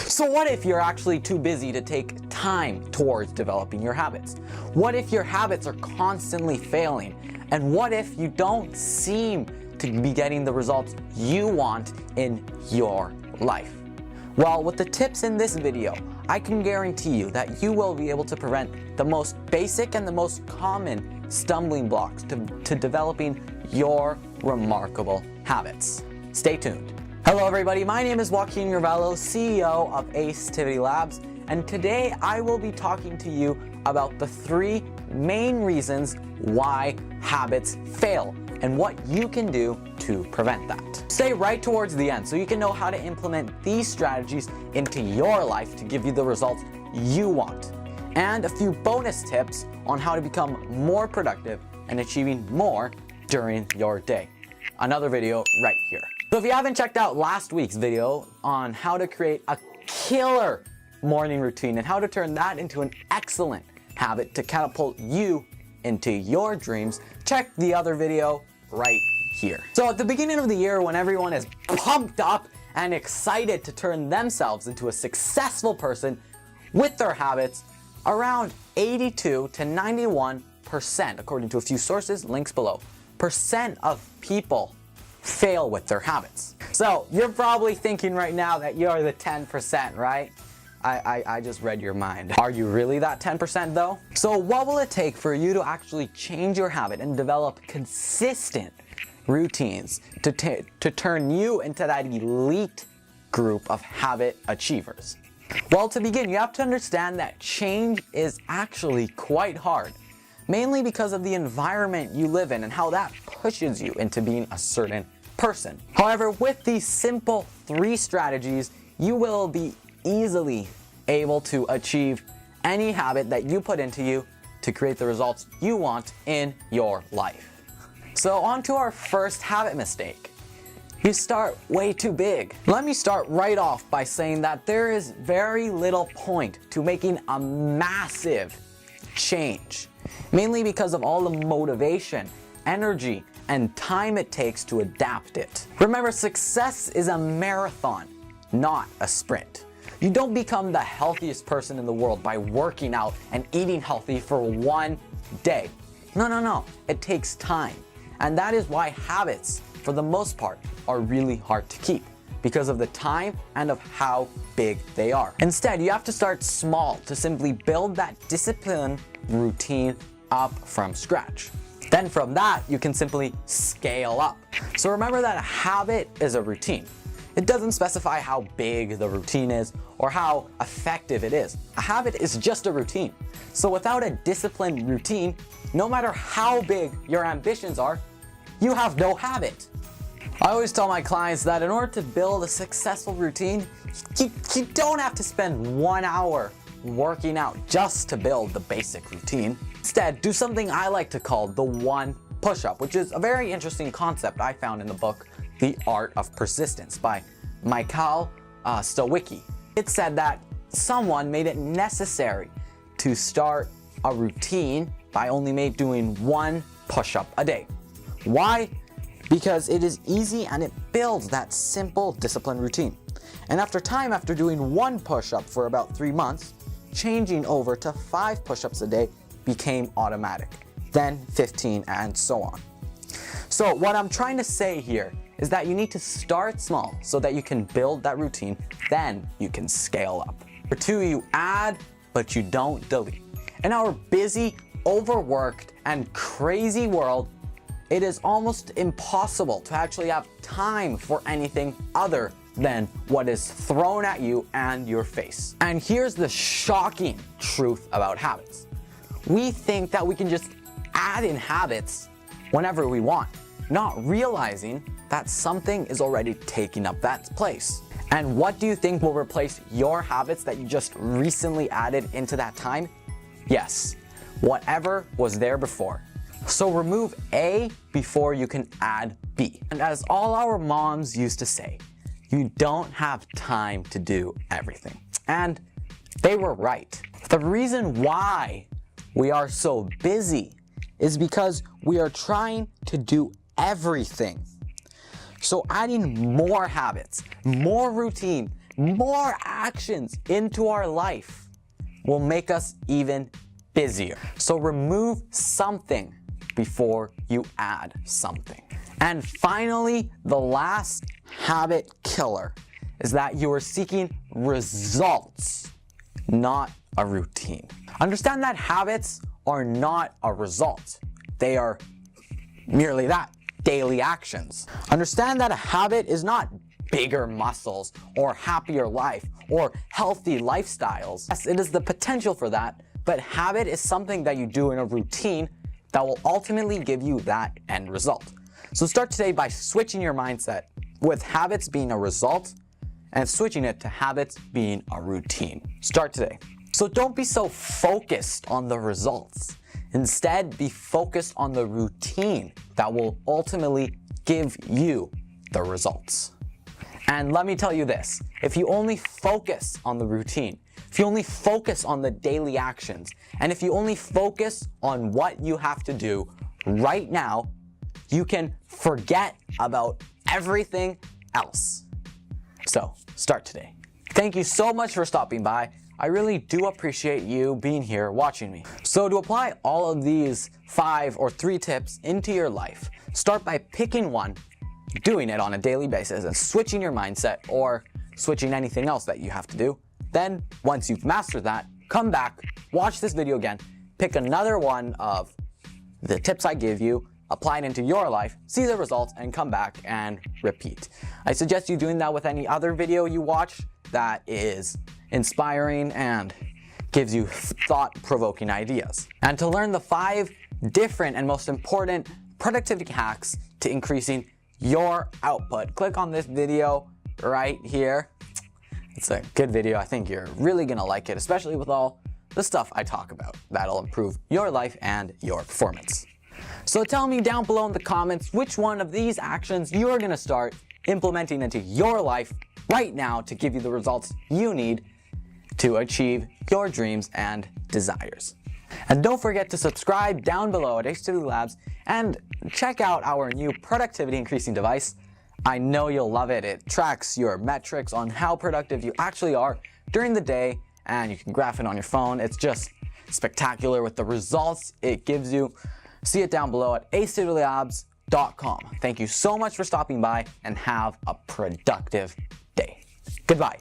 So what if you're actually too busy to take time towards developing your habits? What if your habits are constantly failing? And what if you don't seem to be getting the results you want in your life? Well, with the tips in this video, I can guarantee you that you will be able to prevent the most basic and the most common stumbling blocks to developing your remarkable habits. Stay tuned. Hello everybody, my name is Joaquin, CEO of Acetivitylabs, and today I will be talking to you about the 3 main reasons why habits fail and what you can do to prevent that. Stay right towards the end so you can know how to implement these strategies into your life to give you the results you want, and a few bonus tips on how to become more productive and achieving more during your day. Another video right here. So if you haven't checked out last week's video on how to create a killer morning routine and how to turn that into an excellent habit to catapult you into your dreams, check the other video right here. So at the beginning of the year, when everyone is pumped up and excited to turn themselves into a successful person with their habits, around 82 to 91%, according to a few sources, links below, percent of people fail with their habits. So you're probably thinking right now that you're the 10%, right? I just read your mind. Are you really that 10% though? So what will it take for you to actually change your habit and develop consistent routines to turn you into that elite group of habit achievers? Well, to begin, you have to understand that change is actually quite hard, mainly because of the environment you live in and how that pushes you into being a certain person. However, with these simple 3 strategies, you will be easily able to achieve any habit that you put into you to create the results you want in your life. So on to our first habit mistake. You start way too big. Let me start right off by saying that there is very little point to making a massive change, mainly because of all the motivation, energy, and time it takes to adapt it. Remember, success is a marathon, not a sprint. You don't become the healthiest person in the world by working out and eating healthy for one day. No. It takes time. And that is why habits, for the most part, are really hard to keep because of the time and of how big they are. Instead, you have to start small to simply build that discipline routine up from scratch. Then from that, you can simply scale up. So remember that a habit is a routine. It doesn't specify how big the routine is or how effective it is. A habit is just a routine. So without a disciplined routine, no matter how big your ambitions are, you have no habit. I always tell my clients that in order to build a successful routine, you don't have to spend 1 hour working out just to build the basic routine. Instead, do something I like to call the 1 push-up, which is a very interesting concept I found in the book, The Art of Persistence by Michael Stowicki. It said that someone made it necessary to start a routine by only doing 1 push-up a day. Why? Because it is easy and it builds that simple discipline routine. And after doing 1 push-up for about 3 months, changing over to 5 push-ups a day became automatic, then 15, and so on. So what I'm trying to say here is that you need to start small so that you can build that routine, then you can scale up. Number 2, you add, but you don't delete. In our busy, overworked, and crazy world, it is almost impossible to actually have time for anything other than what is thrown at you and your face. And here's the shocking truth about habits. We think that we can just add in habits whenever we want, not realizing that something is already taking up that place. And what do you think will replace your habits that you just recently added into that time? Yes, whatever was there before. So remove A before you can add B. And as all our moms used to say, you don't have time to do everything. And they were right. The reason why we are so busy is because we are trying to do everything. So adding more habits, more routine, more actions into our life will make us even busier. So remove something before you add something. And finally, the last habit killer is that you are seeking results, not a routine. Understand that habits are not a result. They are merely that, daily actions. Understand that a habit is not bigger muscles or happier life or healthy lifestyles. Yes, it is the potential for that, but habit is something that you do in a routine that will ultimately give you that end result. So start today by switching your mindset with habits being a result and switching it to habits being a routine. Start today. So don't be so focused on the results. Instead, be focused on the routine that will ultimately give you the results. And let me tell you this, if you only focus on the routine, if you only focus on the daily actions, and if you only focus on what you have to do right now, you can forget about everything else. So start today. Thank you so much for stopping by. I really do appreciate you being here watching me. So to apply all of these 5 or 3 tips into your life, start by picking one, doing it on a daily basis, and switching your mindset or switching anything else that you have to do. Then once you've mastered that, come back, watch this video again, pick another one of the tips I give you, apply it into your life, see the results, and come back and repeat. I suggest you doing that with any other video you watch that is inspiring and gives you thought-provoking ideas. And to learn the 5 different and most important productivity hacks to increasing your output, click on this video right here. It's a good video. I think you're really gonna like it, especially with all the stuff I talk about. That'll improve your life and your performance. So tell me down below in the comments which one of these actions you're gonna start implementing into your life right now to give you the results you need to achieve your dreams and desires. And don't forget to subscribe down below at acetivitylabs and check out our new productivity increasing device. I know you'll love it. It tracks your metrics on how productive you actually are during the day, and you can graph it on your phone. It's just spectacular with the results it gives you. See it down below at acetivitylabs.com. Thank you so much for stopping by and have a productive day. Goodbye.